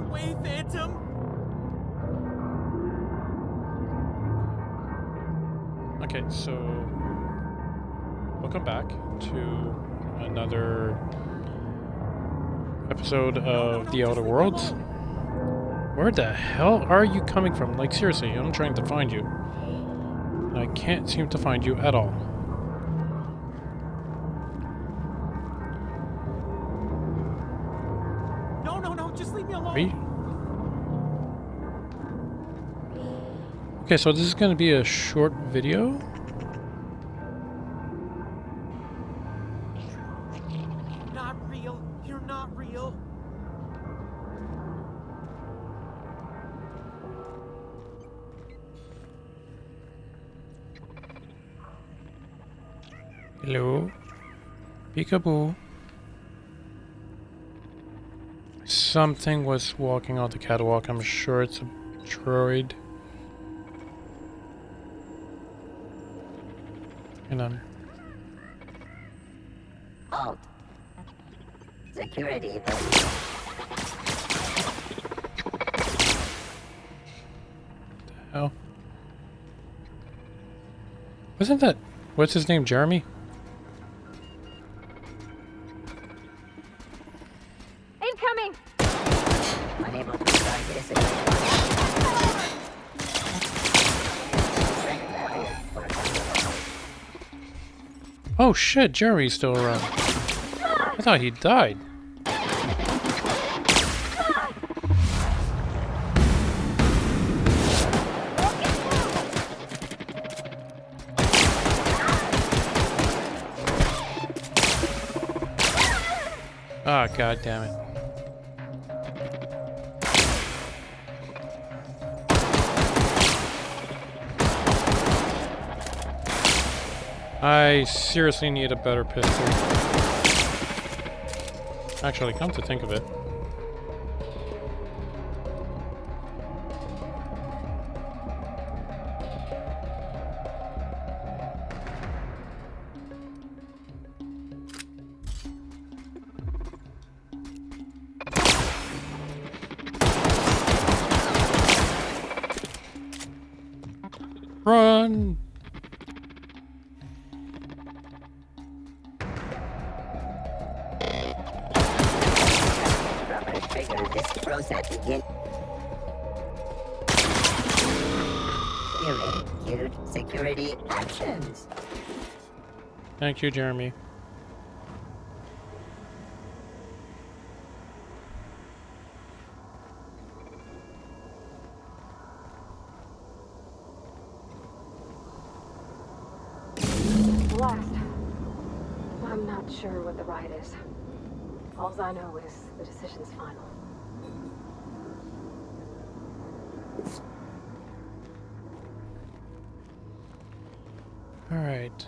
away, Phantom! Okay, so welcome back to another episode of The Outer Worlds. Where the hell are you coming from? Like, seriously, I'm trying to find you. I can't seem to find you at all. No, just leave me alone! Are you? Okay, so this is going to be a short video. Not real. You're not real. Hello? Peekaboo. Something was walking on the catwalk. I'm sure it's a droid. And Halt. Security. hell? Wasn't that... What's his name? Jeremy? Incoming! Unable to start this. Oh shit, Jeremy's still around. I thought he died. Ah, god damn it. I seriously need a better pistol. Actually, come to think of it. Run! Trigger this process again. Execute security actions. Thank you, Jeremy. Blast. I'm not sure what the ride is. All I know is the decision's final. All right.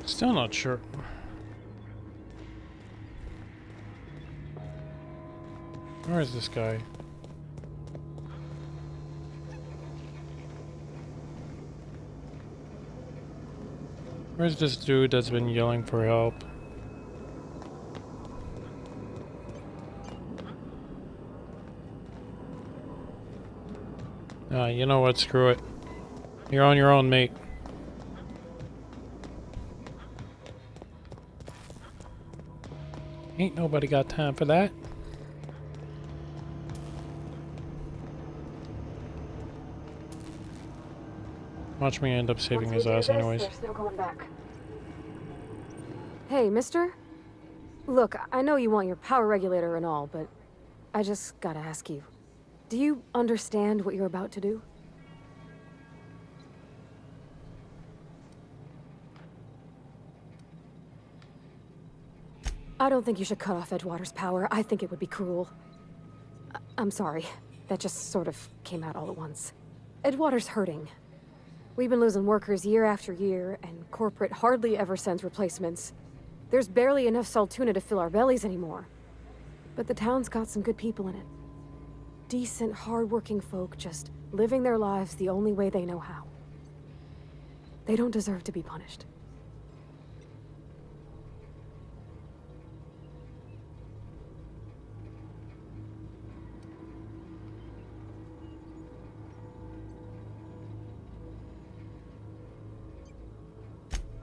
Still not sure. Where is this guy? Where's this dude that's been yelling for help? You know what? Screw it. You're on your own, mate. Ain't nobody got time for that. Watch me end up saving his ass anyways. There's no going back. Hey, mister? Look, I know you want your power regulator and all, but I just gotta ask you. Do you understand what you're about to do? I don't think you should cut off Edgewater's power. I think it would be cruel. I'm sorry. That just sort of came out all at once. Edgewater's hurting. We've been losing workers year after year, and corporate hardly ever sends replacements. There's barely enough Saltuna to fill our bellies anymore. But the town's got some good people in it. Decent, hard-working folk just living their lives the only way they know how. They don't deserve to be punished.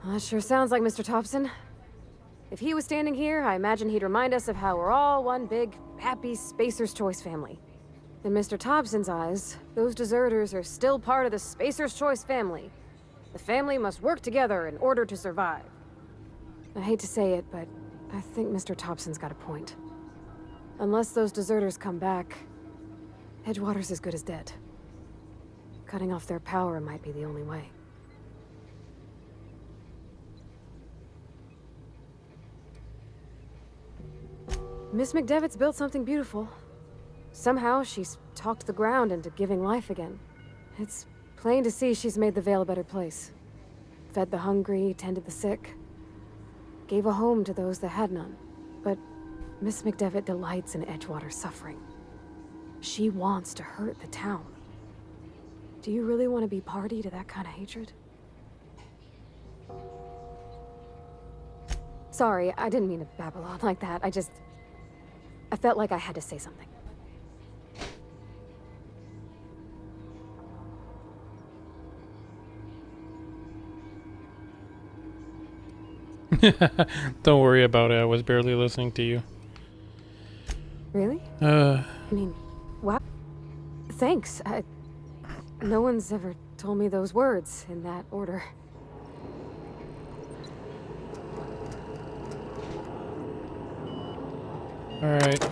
That sure sounds like Mr. Thompson. If he was standing here, I imagine he'd remind us of how we're all one big, happy Spacer's Choice family. In Mr. Thompson's eyes, those deserters are still part of the Spacer's Choice family. The family must work together in order to survive. I hate to say it, but I think Mr. Thompson's got a point. Unless those deserters come back, Edgewater's as good as dead. Cutting off their power might be the only way. Miss McDevitt's built something beautiful. Somehow, she's talked the ground into giving life again. It's plain to see she's made the Vale a better place. Fed the hungry, tended the sick. Gave a home to those that had none. But Miss McDevitt delights in Edgewater's suffering. She wants to hurt the town. Do you really want to be party to that kind of hatred? Sorry, I didn't mean to babble on like that. I felt like I had to say something. Don't worry about it. I was barely listening to you. Really? I mean, wow. Thanks. No one's ever told me those words in that order. All right.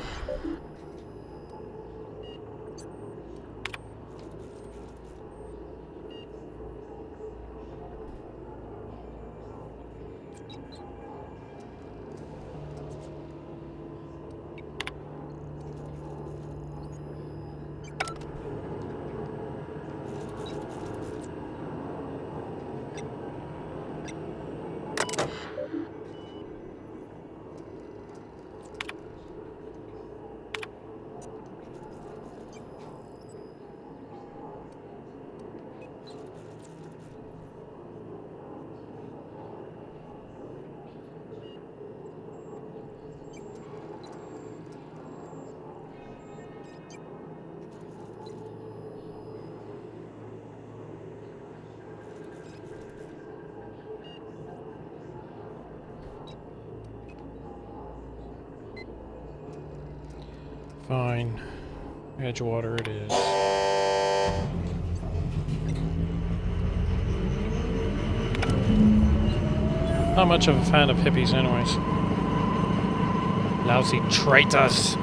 Fine. Edgewater it is. Not much of a fan of hippies anyways. Lousy traitors!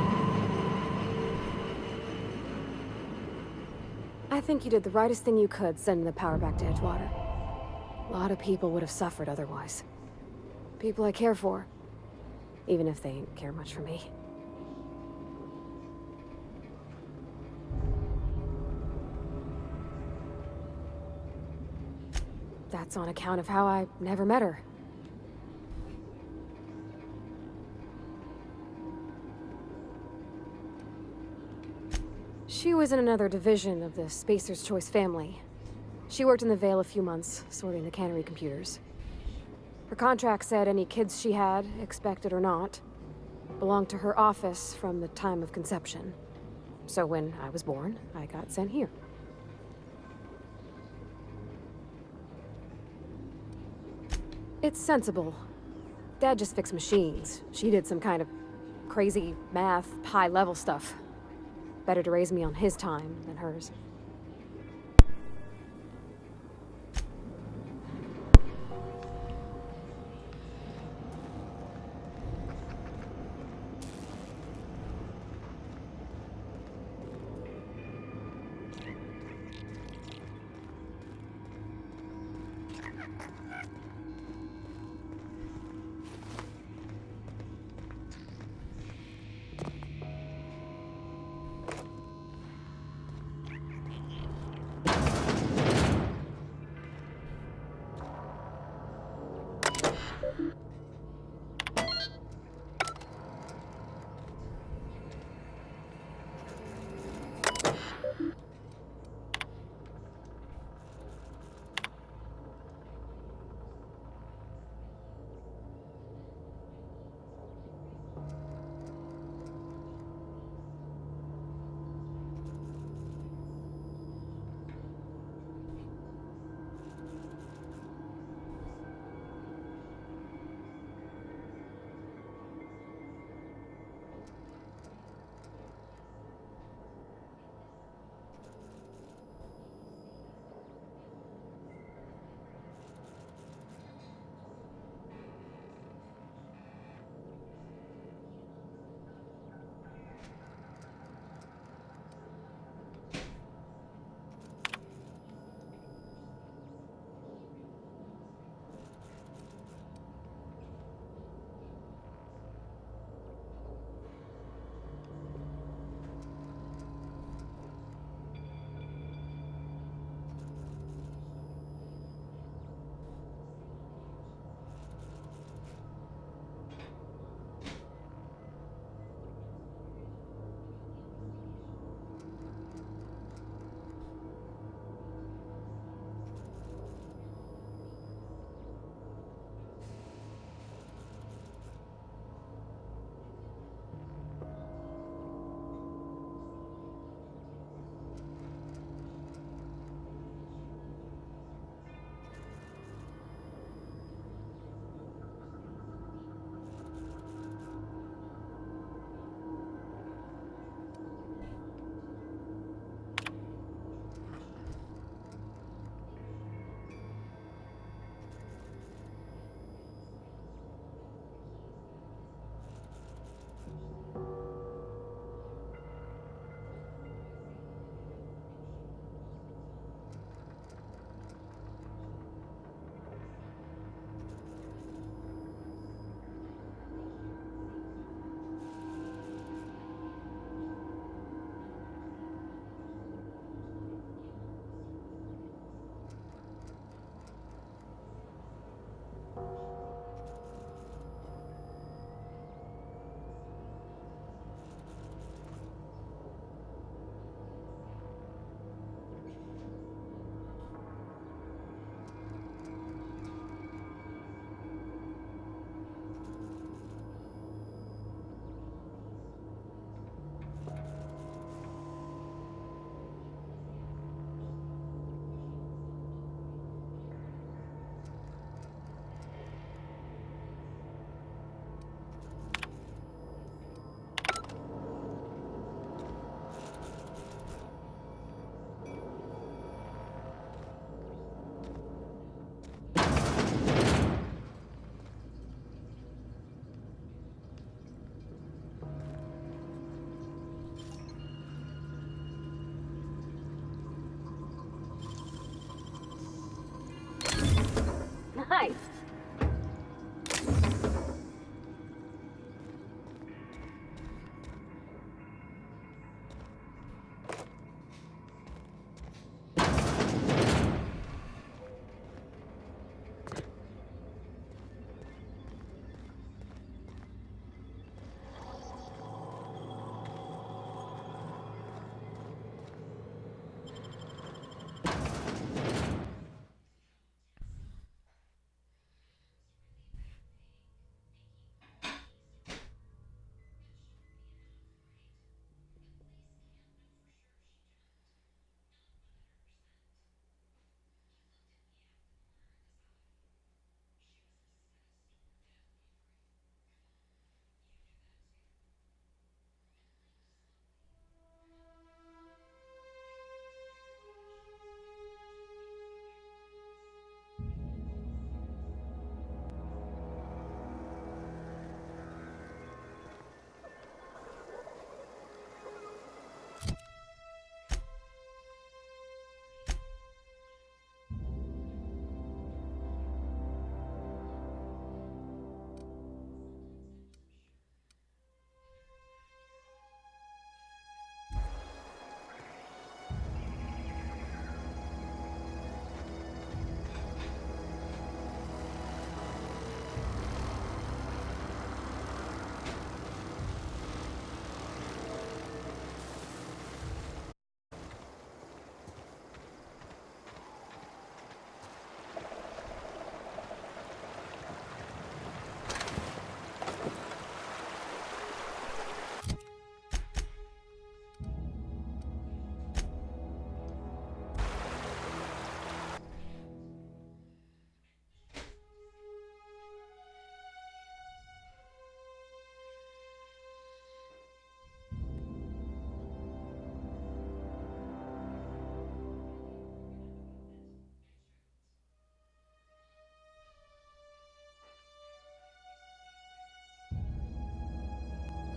I think you did the rightest thing you could sending the power back to Edgewater. A lot of people would have suffered otherwise. People I care for. Even if they ain't care much for me. That's on account of how I never met her. She was in another division of the Spacer's Choice family. She worked in the Vale a few months, sorting the cannery computers. Her contract said any kids she had, expected or not, belonged to her office from the time of conception. So when I was born, I got sent here. It's sensible. Dad just fixed machines. She did some kind of crazy math, high-level stuff. Better to raise me on his time than hers.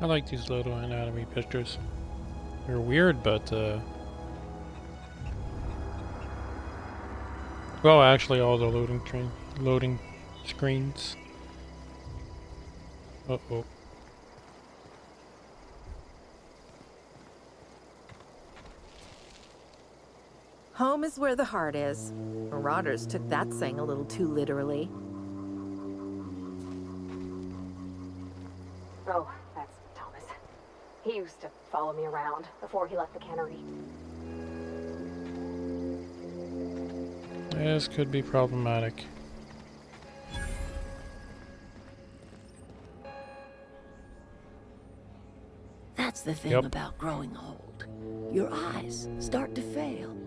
I like these little anatomy pictures. They're weird, but well, actually, all the loading screens. Uh-oh. Home is where the heart is. Marauders took that saying a little too literally. Oh, that's Thomas. He used to follow me around before he left the cannery. This could be problematic. That's the thing Yep. about growing old. Your eyes start to fail.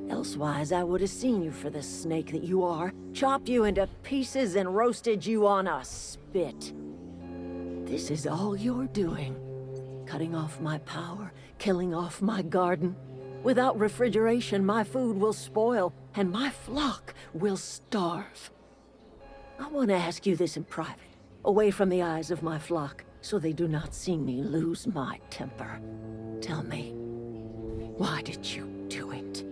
Elsewise, I would have seen you for the snake that you are, chopped you into pieces and roasted you on a spit. This is all you're doing. Cutting off my power, killing off my garden. Without refrigeration, my food will spoil, and my flock will starve. I want to ask you this in private, away from the eyes of my flock, so they do not see me lose my temper. Tell me, why did you do it?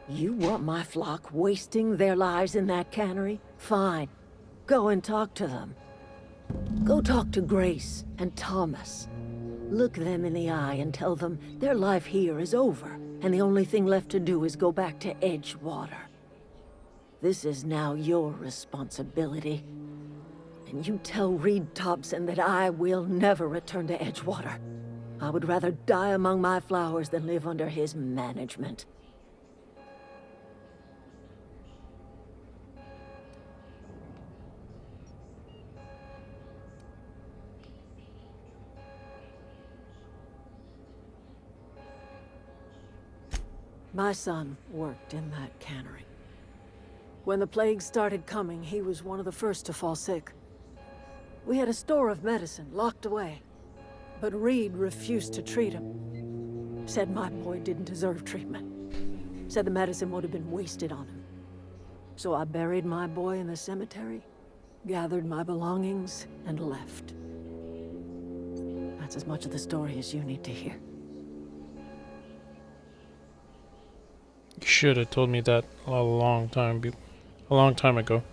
You want my flock wasting their lives in that cannery? Fine. Go and talk to them. Go talk to Grace and Thomas. Look them in the eye and tell them their life here is over, and the only thing left to do is go back to Edgewater. This is now your responsibility. And you tell Reed Thompson that I will never return to Edgewater. I would rather die among my flowers than live under his management. My son worked in that cannery. When the plague started coming, he was one of the first to fall sick. We had a store of medicine locked away, but Reed refused to treat him. Said my boy didn't deserve treatment. Said the medicine would have been wasted on him. So I buried my boy in the cemetery, gathered my belongings, and left. That's as much of the story as you need to hear. You should have told me that a long time ago.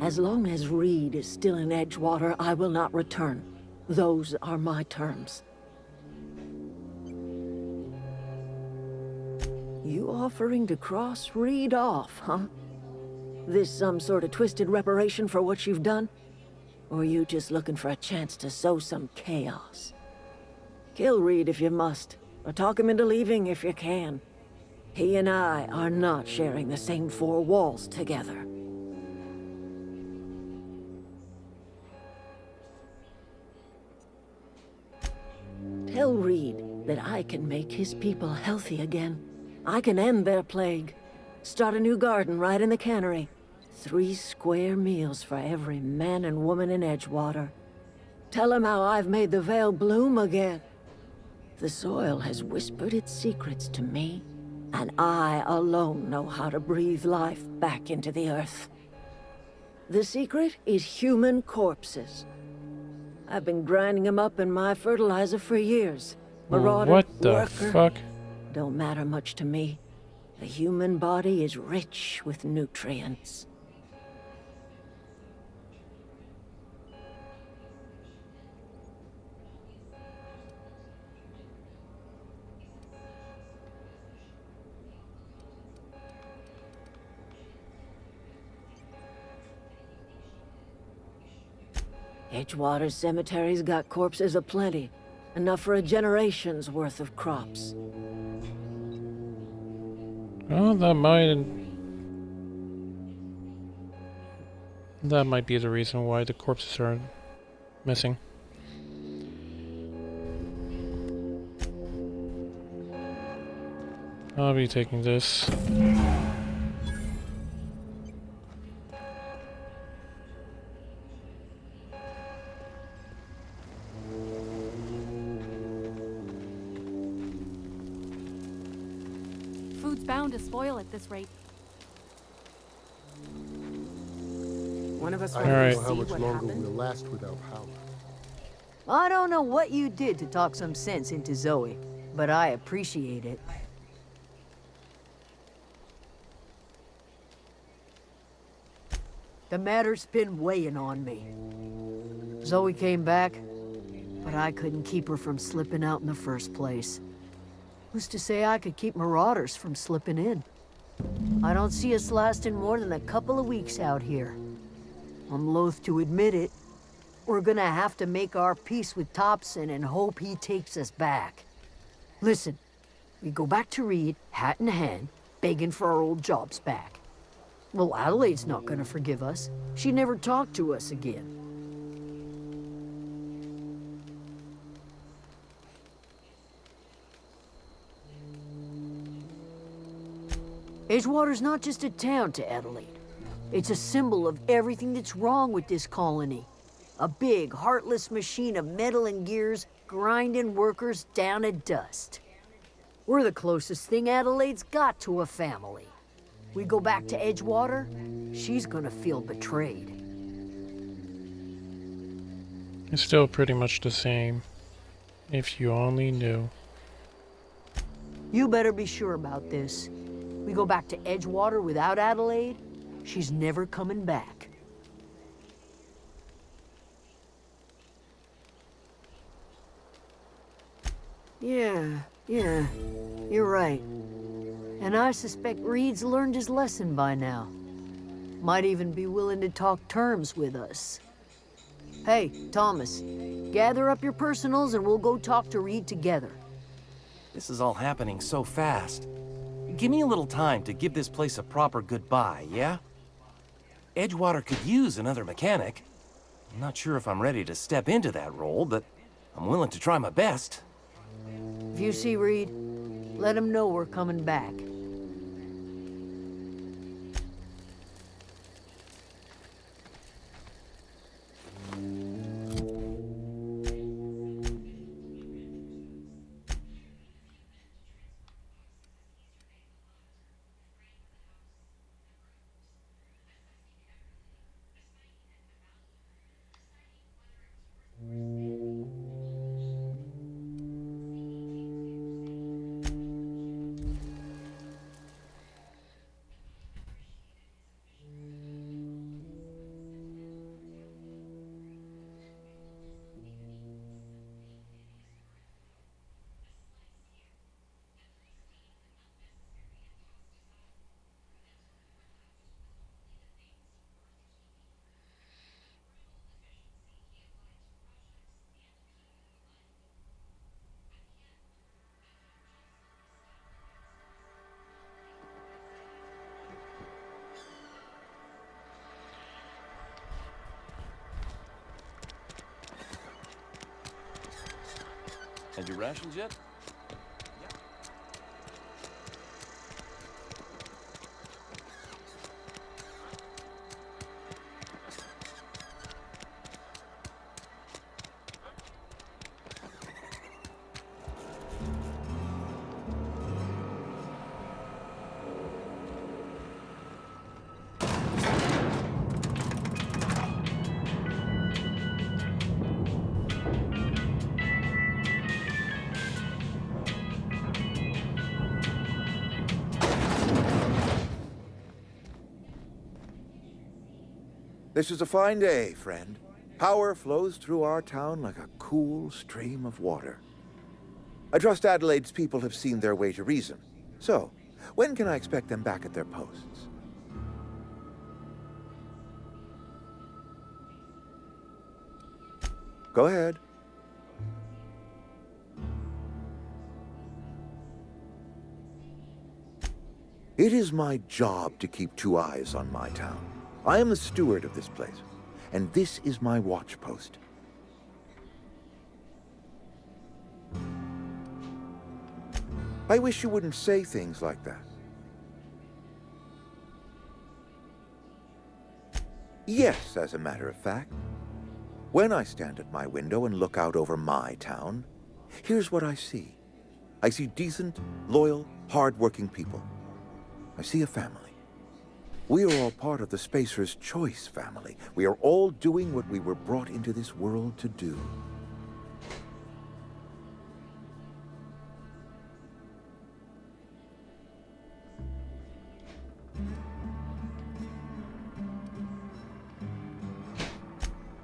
As long as Reed is still in Edgewater, I will not return. Those are my terms. You offering to cross Reed off, huh? This some sort of twisted reparation for what you've done? Or are you just looking for a chance to sow some chaos? Kill Reed if you must, or talk him into leaving if you can. He and I are not sharing the same four walls together. Tell Reed that I can make his people healthy again. I can end their plague. Start a new garden right in the cannery. 3 square meals for every man and woman in Edgewater. Tell him how I've made the Vale bloom again. The soil has whispered its secrets to me, and I alone know how to breathe life back into the earth. The secret is human corpses. I've been grinding them up in my fertilizer for years. Marauder, What the worker, fuck? don't matter much to me. The human body is rich with nutrients. Edgewater Cemetery's got corpses aplenty. Enough for a generation's worth of crops. Well, that might be the reason why the corpses are missing. I'll be taking this. food's bound to spoil at this rate. One of us All wanted right. to know how see much what longer happened. we'll last without power. I don't know what you did to talk some sense into Zoe, but I appreciate it. The matter's been weighing on me. Zoe came back, but I couldn't keep her from slipping out in the first place. Who's to say I could keep marauders from slipping in? I don't see us lasting more than a couple of weeks out here. I'm loath to admit it. We're gonna have to make our peace with Topson and hope he takes us back. Listen, we go back to Reed, hat in hand, begging for our old jobs back. Well, Adelaide's not gonna forgive us. She never talked to us again. Edgewater's not just a town to Adelaide. It's a symbol of everything that's wrong with this colony. A big, heartless machine of metal and gears grinding workers down to dust. We're the closest thing Adelaide's got to a family. We go back to Edgewater, she's gonna feel betrayed. It's still pretty much the same. If you only knew. You better be sure about this. We go back to Edgewater without Adelaide, she's never coming back. Yeah, you're right. And I suspect Reed's learned his lesson by now. Might even be willing to talk terms with us. Hey, Thomas, gather up your personals and we'll go talk to Reed together. This is all happening so fast. Give me a little time to give this place a proper goodbye, yeah? Edgewater could use another mechanic. I'm not sure if I'm ready to step into that role, but I'm willing to try my best. If you see Reed, let him know we're coming back. Had your rations yet? This is a fine day, friend. Power flows through our town like a cool stream of water. I trust Adelaide's people have seen their way to reason. So, when can I expect them back at their posts? Go ahead. It is my job to keep two eyes on my town. I am the steward of this place, and this is my watch post. I wish you wouldn't say things like that. Yes, as a matter of fact. When I stand at my window and look out over my town, here's what I see. I see decent, loyal, hard-working people. I see a family. We are all part of the Spacer's Choice family. We are all doing what we were brought into this world to do.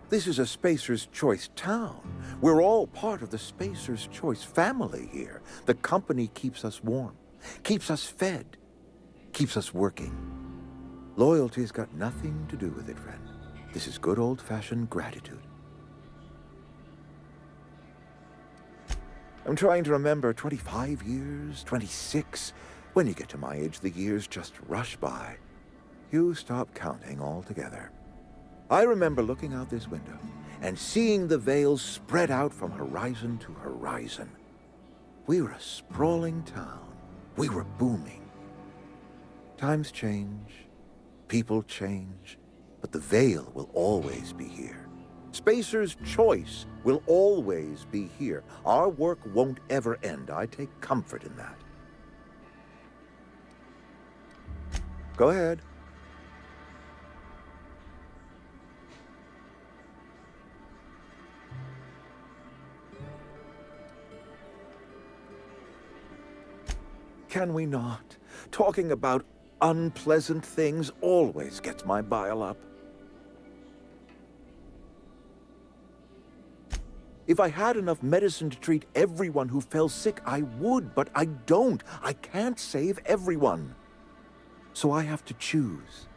This is a Spacer's Choice town. We're all part of the Spacer's Choice family here. The company keeps us warm, keeps us fed, keeps us working. Loyalty's got nothing to do with it, friend. This is good old-fashioned gratitude. I'm trying to remember 25 years, 26. When you get to my age, the years just rush by. You stop counting altogether. I remember looking out this window and seeing the veils spread out from horizon to horizon. We were a sprawling town. We were booming. Times change, people change, but the veil will always be here. Spacer's Choice will always be here. Our work won't ever end. I take comfort in that. Go ahead. Can we not? Talking about unpleasant things always gets my bile up. If I had enough medicine to treat everyone who fell sick, I would, but I don't. I can't save everyone. So I have to choose.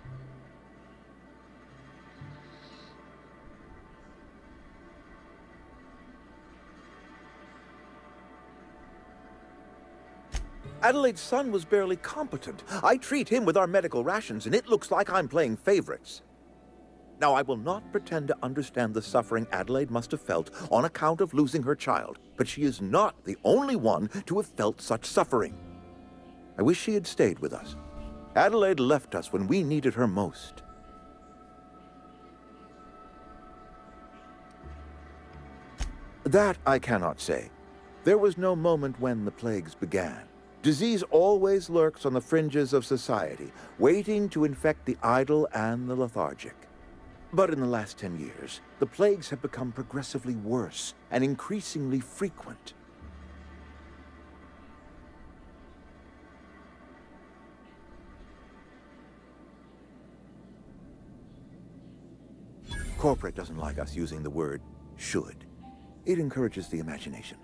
Adelaide's son was barely competent. I treat him with our medical rations, and it looks like I'm playing favorites. Now, I will not pretend to understand the suffering Adelaide must have felt on account of losing her child, but she is not the only one to have felt such suffering. I wish she had stayed with us. Adelaide left us when we needed her most. That I cannot say. There was no moment when the plagues began. Disease always lurks on the fringes of society, waiting to infect the idle and the lethargic. But in the last 10 years, the plagues have become progressively worse and increasingly frequent. Corporate doesn't like us using the word should. It encourages the imagination.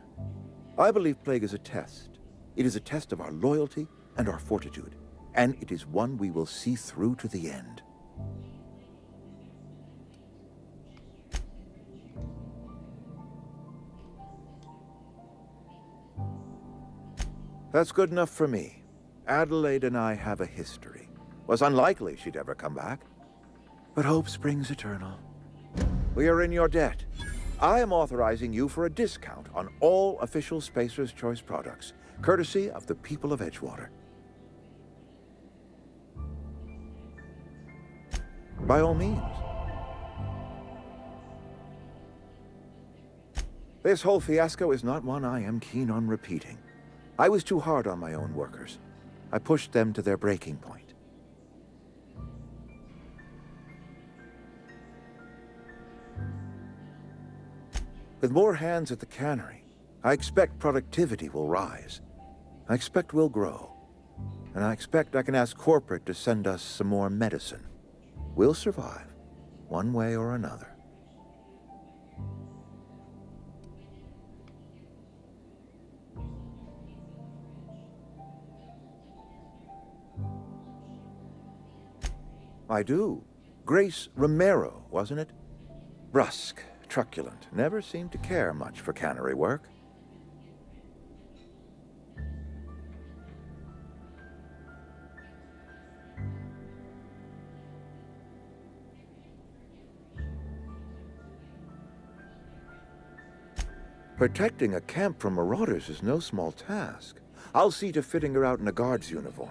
I believe plague is a test. It is a test of our loyalty and our fortitude, and it is one we will see through to the end. That's good enough for me. Adelaide and I have a history. Was unlikely she'd ever come back. But hope springs eternal. We are in your debt. I am authorizing you for a discount on all official Spacer's Choice products, courtesy of the people of Edgewater. By all means. This whole fiasco is not one I am keen on repeating. I was too hard on my own workers. I pushed them to their breaking point. With more hands at the cannery, I expect productivity will rise. I expect we'll grow. And I expect I can ask corporate to send us some more medicine. We'll survive, one way or another. I do. Grace Romero, wasn't it? Brusque, truculent, never seemed to care much for cannery work. Protecting a camp from marauders is no small task. I'll see to fitting her out in a guard's uniform.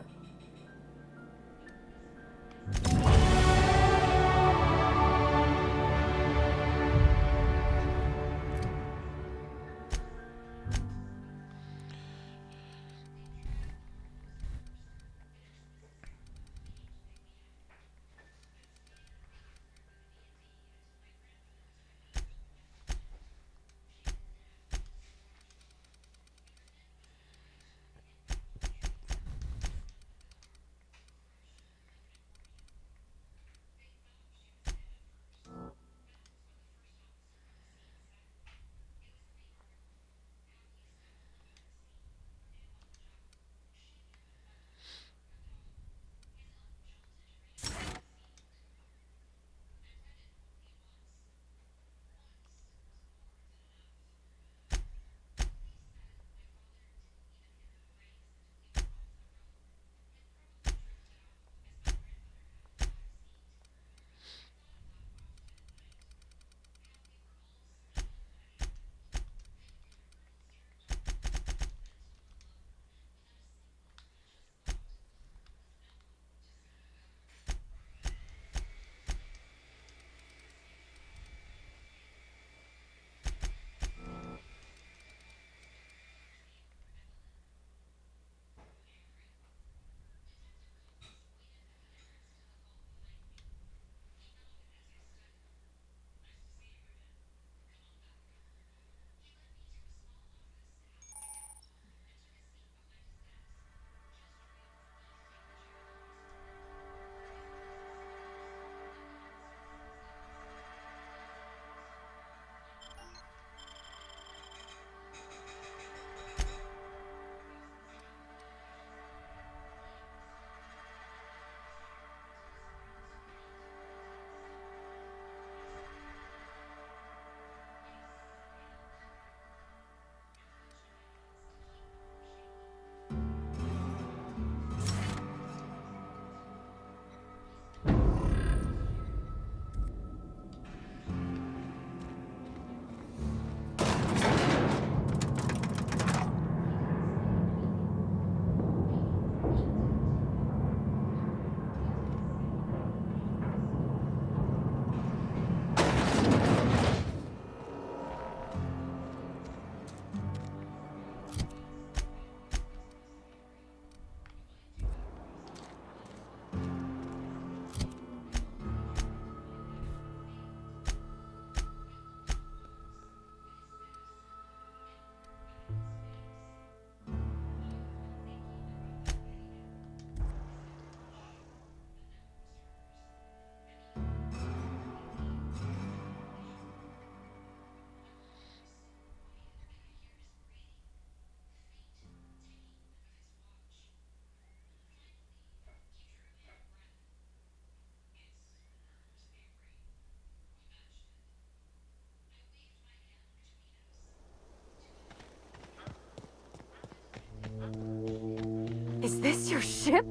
That's your ship?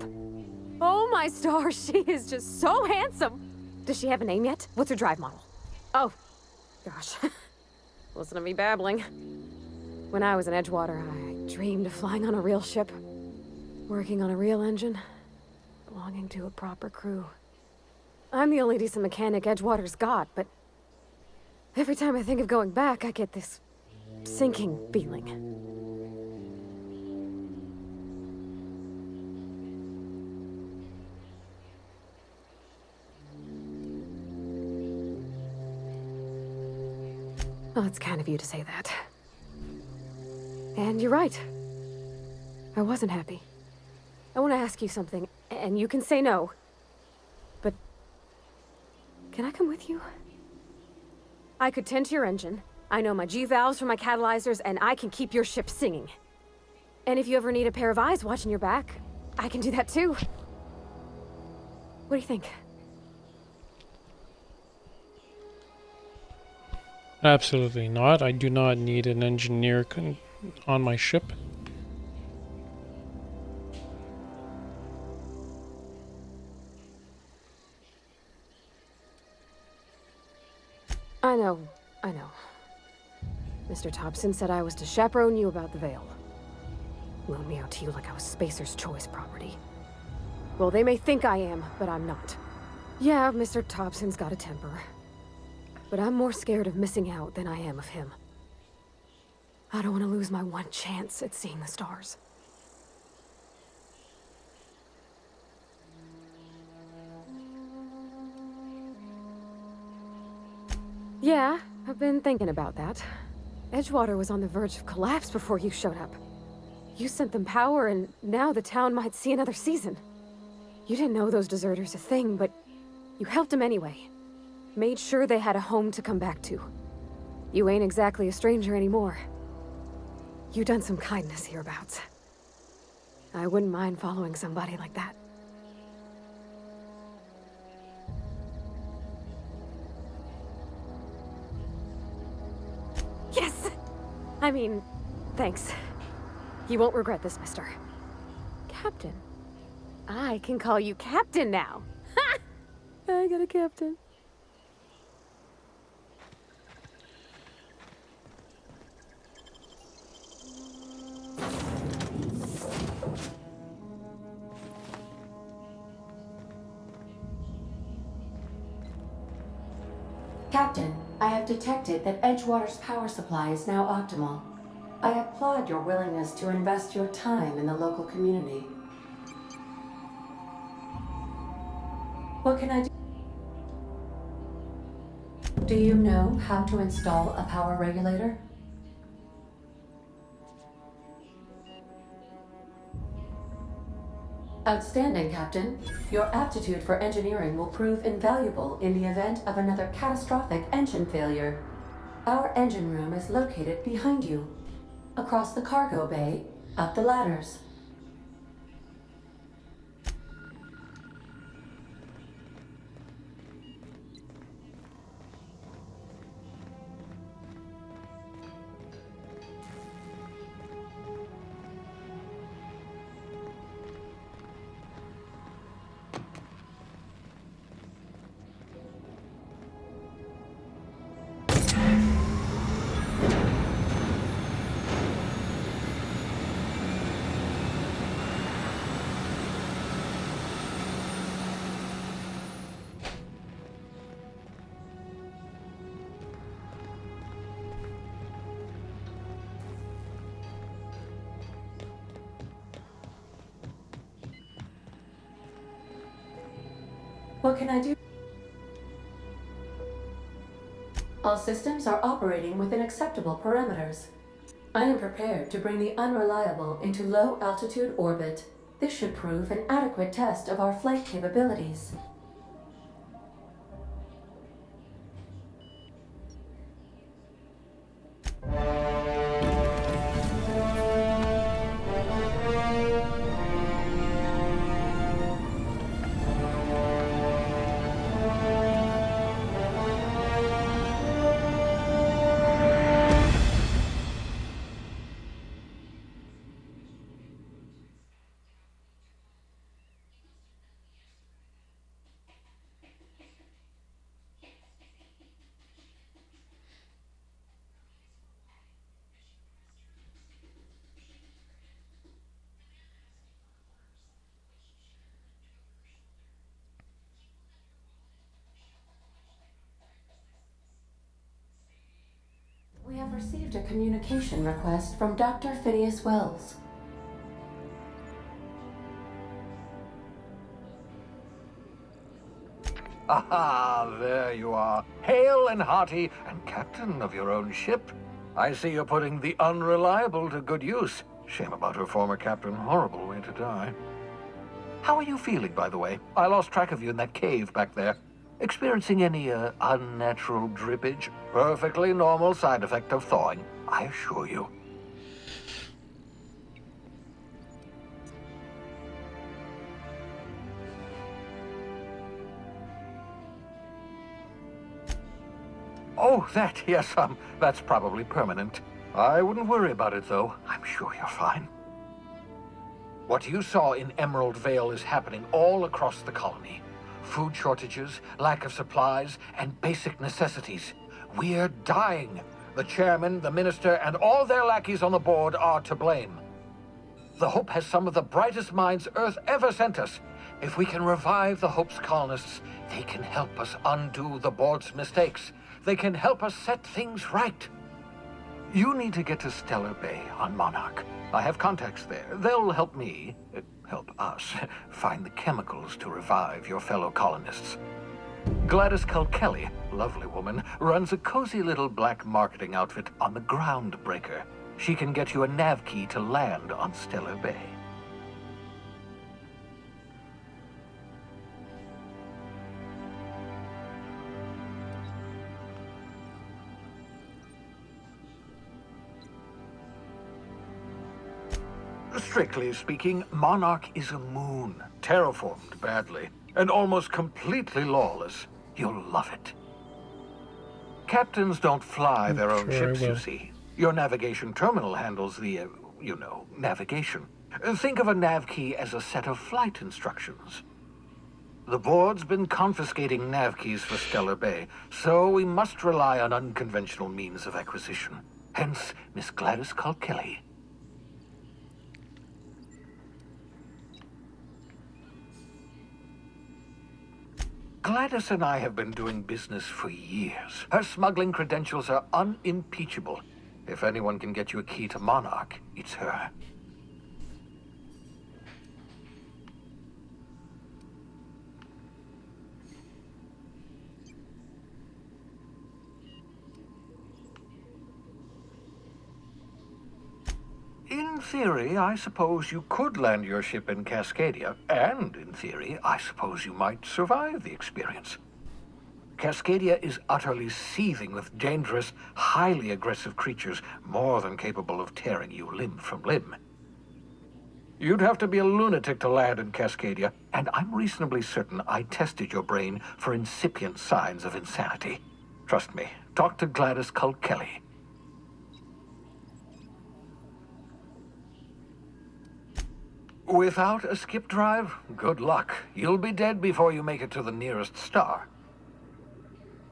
Oh my stars, she is just so handsome. Does she have a name yet? What's her drive model? Oh, gosh. Listen to me babbling. When I was in Edgewater, I dreamed of flying on a real ship, working on a real engine, belonging to a proper crew. I'm the only decent mechanic Edgewater's got, but every time I think of going back, I get this sinking feeling. Well, it's kind of you to say that. And you're right. I wasn't happy. I want to ask you something, and you can say no. But can I come with you? I could tend to your engine. I know my G-valves for my catalyzers, and I can keep your ship singing. And if you ever need a pair of eyes watching your back, I can do that too. What do you think? Absolutely not. I do not need an engineer on my ship. I know. Mr. Thompson said I was to chaperone you about the Veil. Loan me out to you like I was Spacer's Choice property. Well, they may think I am, but I'm not. Yeah, Mr. Thompson's got a temper. But I'm more scared of missing out than I am of him. I don't want to lose my one chance at seeing the stars. Yeah, I've been thinking about that. Edgewater was on the verge of collapse before you showed up. You sent them power, and now the town might see another season. You didn't know those deserters a thing, but you helped them anyway. Made sure they had a home to come back to. You ain't exactly a stranger anymore. You done some kindness hereabouts. I wouldn't mind following somebody like that. Yes! I mean, thanks. You won't regret this, mister. Captain. I can call you Captain now. Ha! I got a captain. Captain, I have detected that Edgewater's power supply is now optimal. I applaud your willingness to invest your time in the local community. What can I do? Do you know how to install a power regulator? Outstanding, Captain. Your aptitude for engineering will prove invaluable in the event of another catastrophic engine failure. Our engine room is located behind you. Across the cargo bay, up the ladders. What can I do? All systems are operating within acceptable parameters. I am prepared to bring the unreliable into low-altitude orbit. This should prove an adequate test of our flight capabilities. received a communication request from Dr. Phineas Wells. Aha, there you are. Hale and hearty, and captain of your own ship. I see you're putting the unreliable to good use. Shame about her former captain. Horrible way to die. How are you feeling, by the way? I lost track of you in that cave back there. Experiencing any, unnatural drippage? Perfectly normal side effect of thawing, I assure you. Oh, yes, that's probably permanent. I wouldn't worry about it, though. I'm sure you're fine. What you saw in Emerald Vale is happening all across the colony. Food shortages, lack of supplies, and basic necessities. We're dying. The chairman, the minister, and all their lackeys on the board are to blame. The Hope has some of the brightest minds Earth ever sent us. If we can revive the Hope's colonists, they can help us undo the board's mistakes. They can help us set things right. You need to get to Stellar Bay on Monarch. I have contacts there. They'll help me, help us, find the chemicals to revive your fellow colonists. Gladys Culkelly, lovely woman, runs a cozy little black marketing outfit on the Groundbreaker. She can get you a nav key to land on Stellar Bay. Strictly speaking, Monarch is a moon, terraformed badly, and almost completely lawless. You'll love it. Captains don't fly their own ships, you see. Your navigation terminal handles the, navigation. Think of a nav key as a set of flight instructions. The board's been confiscating nav keys for Stellar Bay, so we must rely on unconventional means of acquisition. Hence, Miss Gladys Culkelly. Gladys and I have been doing business for years. Her smuggling credentials are unimpeachable. If anyone can get you a key to Monarch, it's her. In theory, I suppose you could land your ship in Cascadia, and in theory, I suppose you might survive the experience. Cascadia is utterly seething with dangerous, highly aggressive creatures, more than capable of tearing you limb from limb. You'd have to be a lunatic to land in Cascadia, and I'm reasonably certain I tested your brain for incipient signs of insanity. Trust me, talk to Gladys Culkelly. Without a skip drive, good luck. You'll be dead before you make it to the nearest star.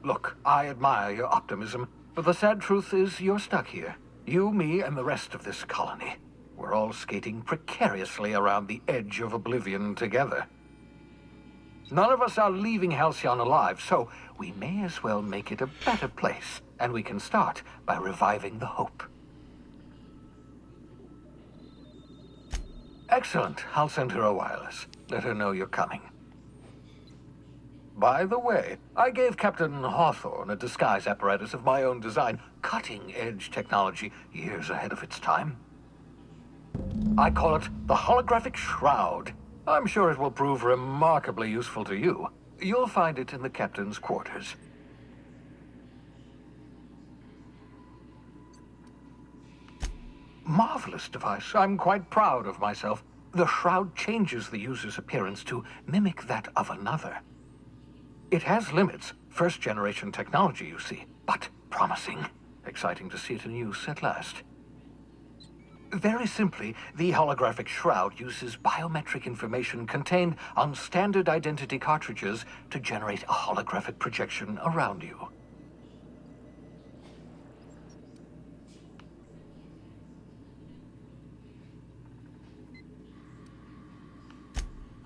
Look, I admire your optimism, but the sad truth is you're stuck here. You, me, and the rest of this colony. We're all skating precariously around the edge of oblivion together. None of us are leaving Halcyon alive, so we may as well make it a better place, and we can start by reviving the Hope. Excellent. I'll send her a wireless. Let her know you're coming. By the way, I gave Captain Hawthorne a disguise apparatus of my own design, cutting-edge technology, years ahead of its time. I call it the Holographic Shroud. I'm sure it will prove remarkably useful to you. You'll find it in the captain's quarters. Marvelous device. I'm quite proud of myself. The shroud changes the user's appearance to mimic that of another. It has limits. First-generation technology, you see, but promising. Exciting to see it in use at last. Very simply, the holographic shroud uses biometric information contained on standard identity cartridges to generate a holographic projection around you.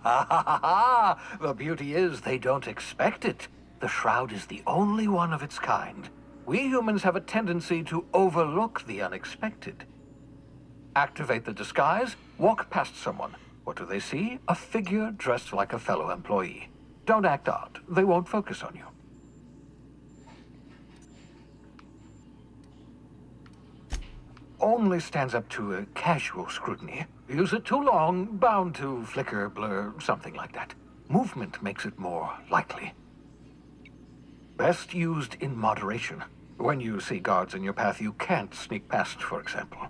Ha ha ha ha! The beauty is they don't expect it. The shroud is the only one of its kind. We humans have a tendency to overlook the unexpected. Activate the disguise, walk past someone. What do they see? A figure dressed like a fellow employee. Don't act out. They won't focus on you. Only stands up to a casual scrutiny. Use it too long, bound to flicker, blur, something like that. Movement makes it more likely. Best used in moderation. When you see guards in your path you can't sneak past, for example.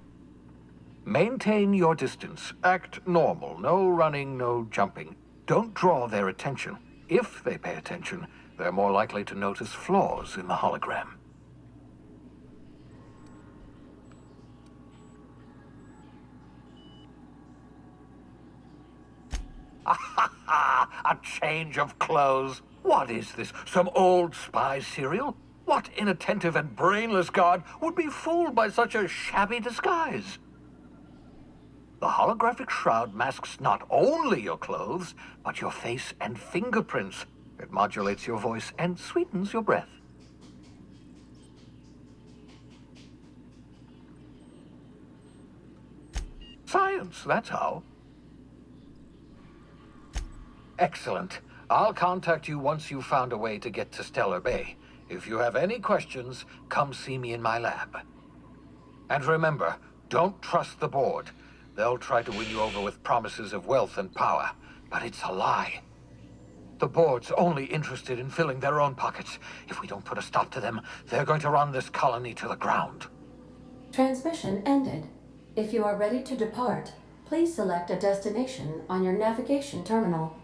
Maintain your distance. Act normal. No running, no jumping. Don't draw their attention. If they pay attention, they're more likely to notice flaws in the hologram. A change of clothes. What is this? Some old spy serial? What inattentive and brainless guard would be fooled by such a shabby disguise? The holographic shroud masks not only your clothes, but your face and fingerprints. It modulates your voice and sweetens your breath. Science, that's how. Excellent. I'll contact you once you've found a way to get to Stellar Bay. If you have any questions, come see me in my lab. And remember, don't trust the board. They'll try to win you over with promises of wealth and power, but it's a lie. The board's only interested in filling their own pockets. If we don't put a stop to them, they're going to run this colony to the ground. Transmission ended. If you are ready to depart, please select a destination on your navigation terminal.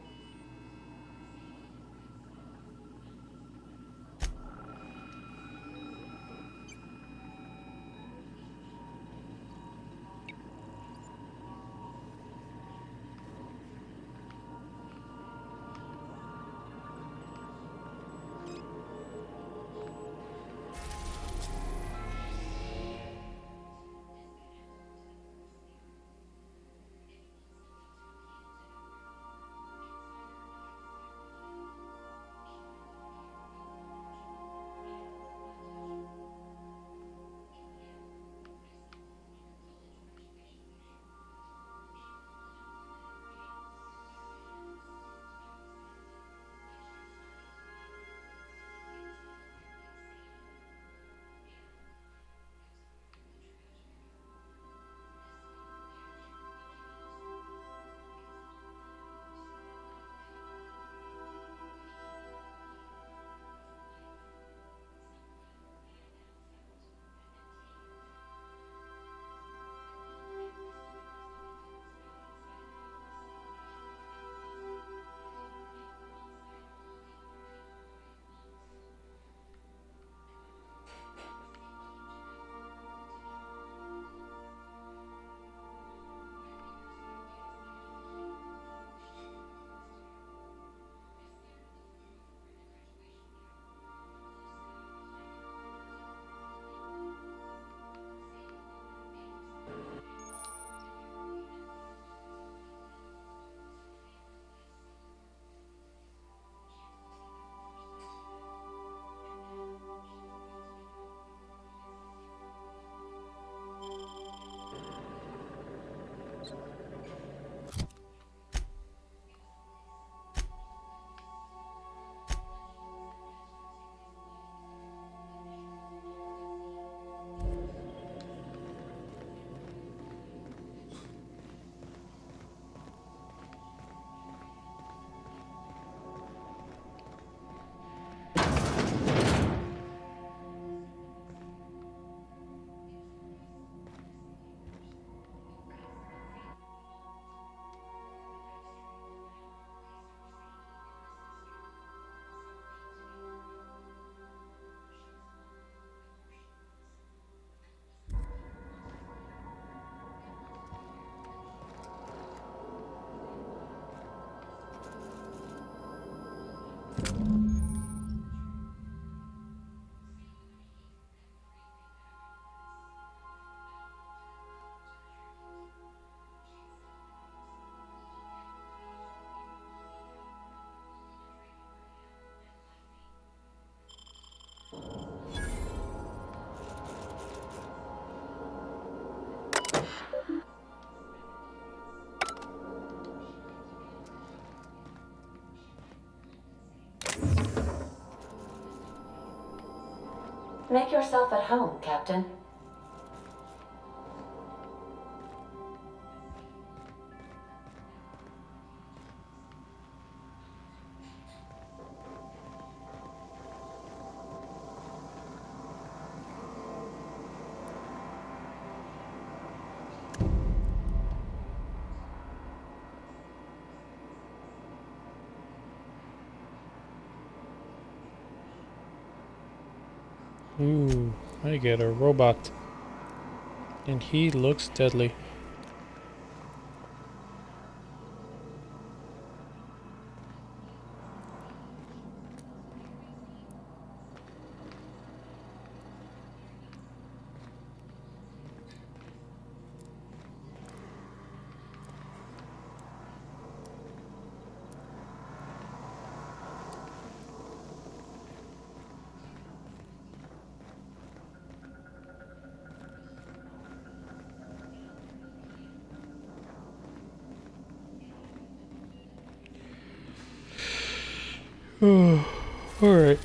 Make yourself at home, Captain. Ooh, I get a robot. And he looks deadly. Alright.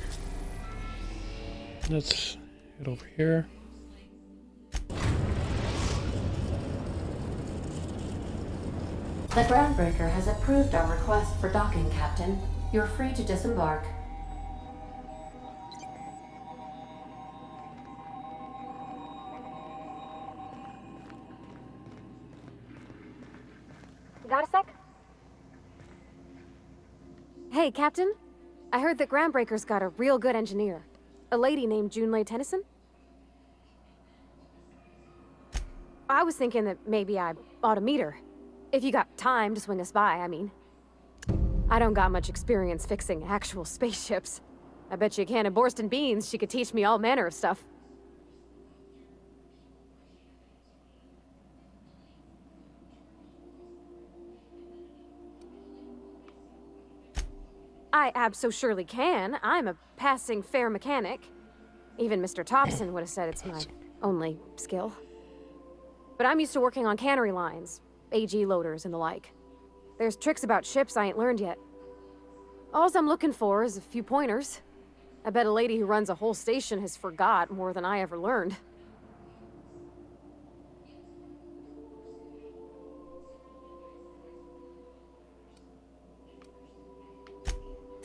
Let's get over here. The Groundbreaker has approved our request for docking, Captain. You're free to disembark. Got a sec? Hey, Captain. I heard that Groundbreaker's got a real good engineer. A lady named Junlei Tennyson. I was thinking that maybe I ought to meet her. If you got time to swing us by, I mean. I don't got much experience fixing actual spaceships. I bet you a can of Borston beans she could teach me all manner of stuff. I abso-surely can. I'm a passing fair mechanic. Even Mr. Thompson would have said it's my only skill. But I'm used to working on cannery lines, AG loaders and the like. There's tricks about ships I ain't learned yet. All I'm looking for is a few pointers. I bet a lady who runs a whole station has forgot more than I ever learned.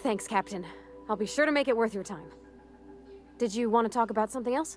Thanks, Captain. I'll be sure to make it worth your time. Did you want to talk about something else?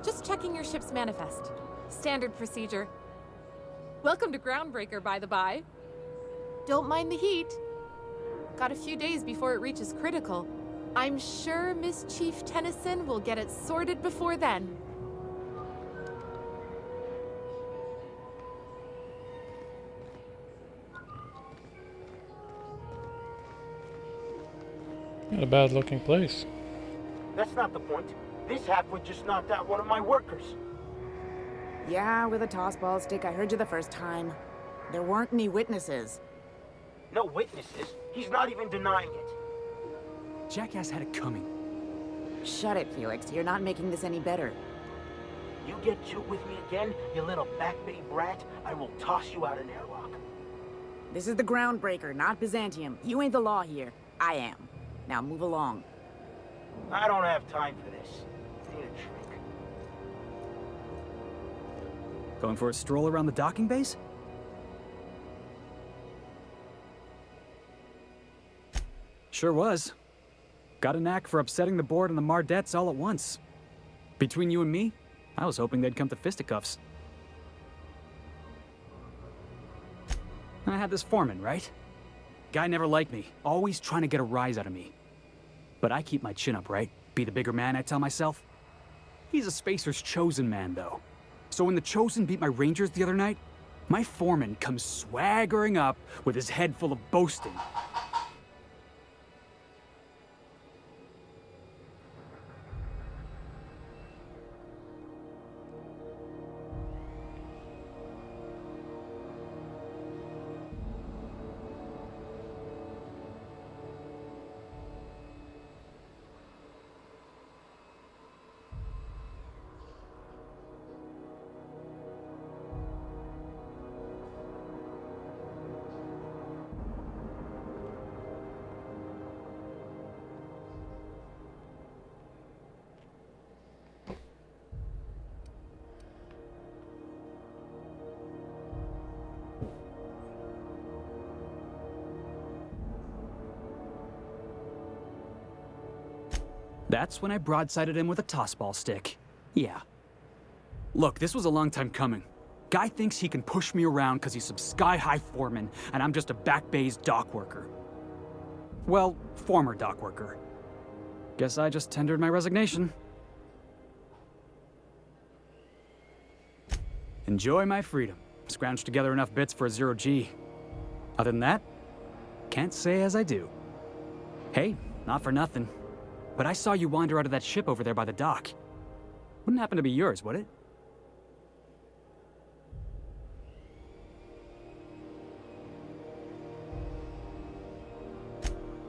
Just checking your ship's manifest. Standard procedure. Welcome to Groundbreaker, by the by. Don't mind the heat. Got a few days before it reaches critical. I'm sure Miss Chief Tennyson will get it sorted before then. Not a bad looking place. That's not the point. This halfwit just knocked out one of my workers. Yeah, with a tossball stick. I heard you the first time. There weren't any witnesses. No witnesses? He's not even denying it. Jackass had it coming. Shut it, Felix. You're not making this any better. You get cute with me again, you little Back Bay brat, I will toss you out an airlock. This is the Groundbreaker, not Byzantium. You ain't the law here. I am. Now move along. I don't have time for this. Need a drink. Going for a stroll around the docking base? Sure was. Got a knack for upsetting the board and the Mardettes all at once. Between you and me, I was hoping they'd come to fisticuffs. I had this foreman, right? Guy never liked me, always trying to get a rise out of me. But I keep my chin up, right? Be the bigger man, I tell myself. He's a Spacer's chosen man, though. So when the Chosen beat my Rangers the other night, my foreman comes swaggering up with his head full of boasting. That's when I broadsided him with a tossball stick. Yeah. Look, this was a long time coming. Guy thinks he can push me around because he's some sky-high foreman, and I'm just a back bay's dock worker. Well, former dock worker. Guess I just tendered my resignation. Enjoy my freedom. Scrounged together enough bits for a 0G. Other than that, can't say as I do. Hey, not for nothing, but I saw you wander out of that ship over there by the dock. Wouldn't happen to be yours, would it?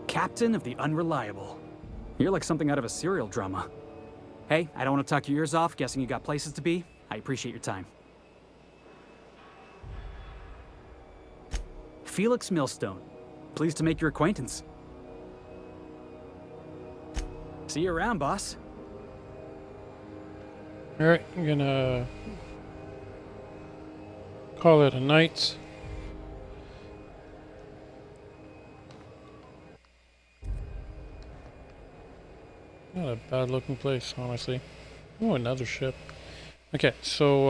Captain of the Unreliable. You're like something out of a serial drama. Hey, I don't want to talk your ears off, guessing you got places to be. I appreciate your time. Felix Millstone. Pleased to make your acquaintance. See you around, boss. Alright, I'm gonna call it a night. Not a bad looking place, honestly. Oh, another ship. Okay, so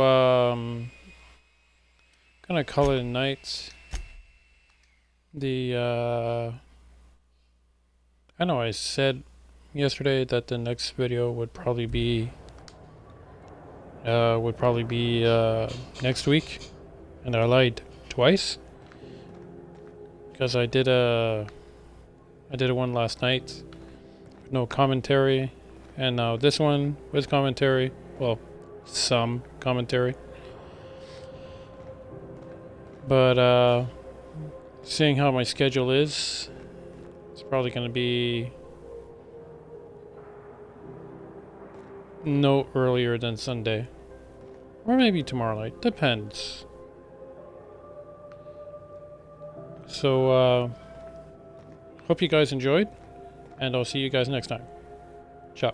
gonna call it a night. I know I said yesterday that the next video would probably be next week, and I lied twice because I did a one last night with no commentary, and now this one with commentary. Well, some commentary, but seeing how my schedule is, it's probably going to be no earlier than Sunday. Or maybe tomorrow night. Depends. So, hope you guys enjoyed, and I'll see you guys next time. Ciao.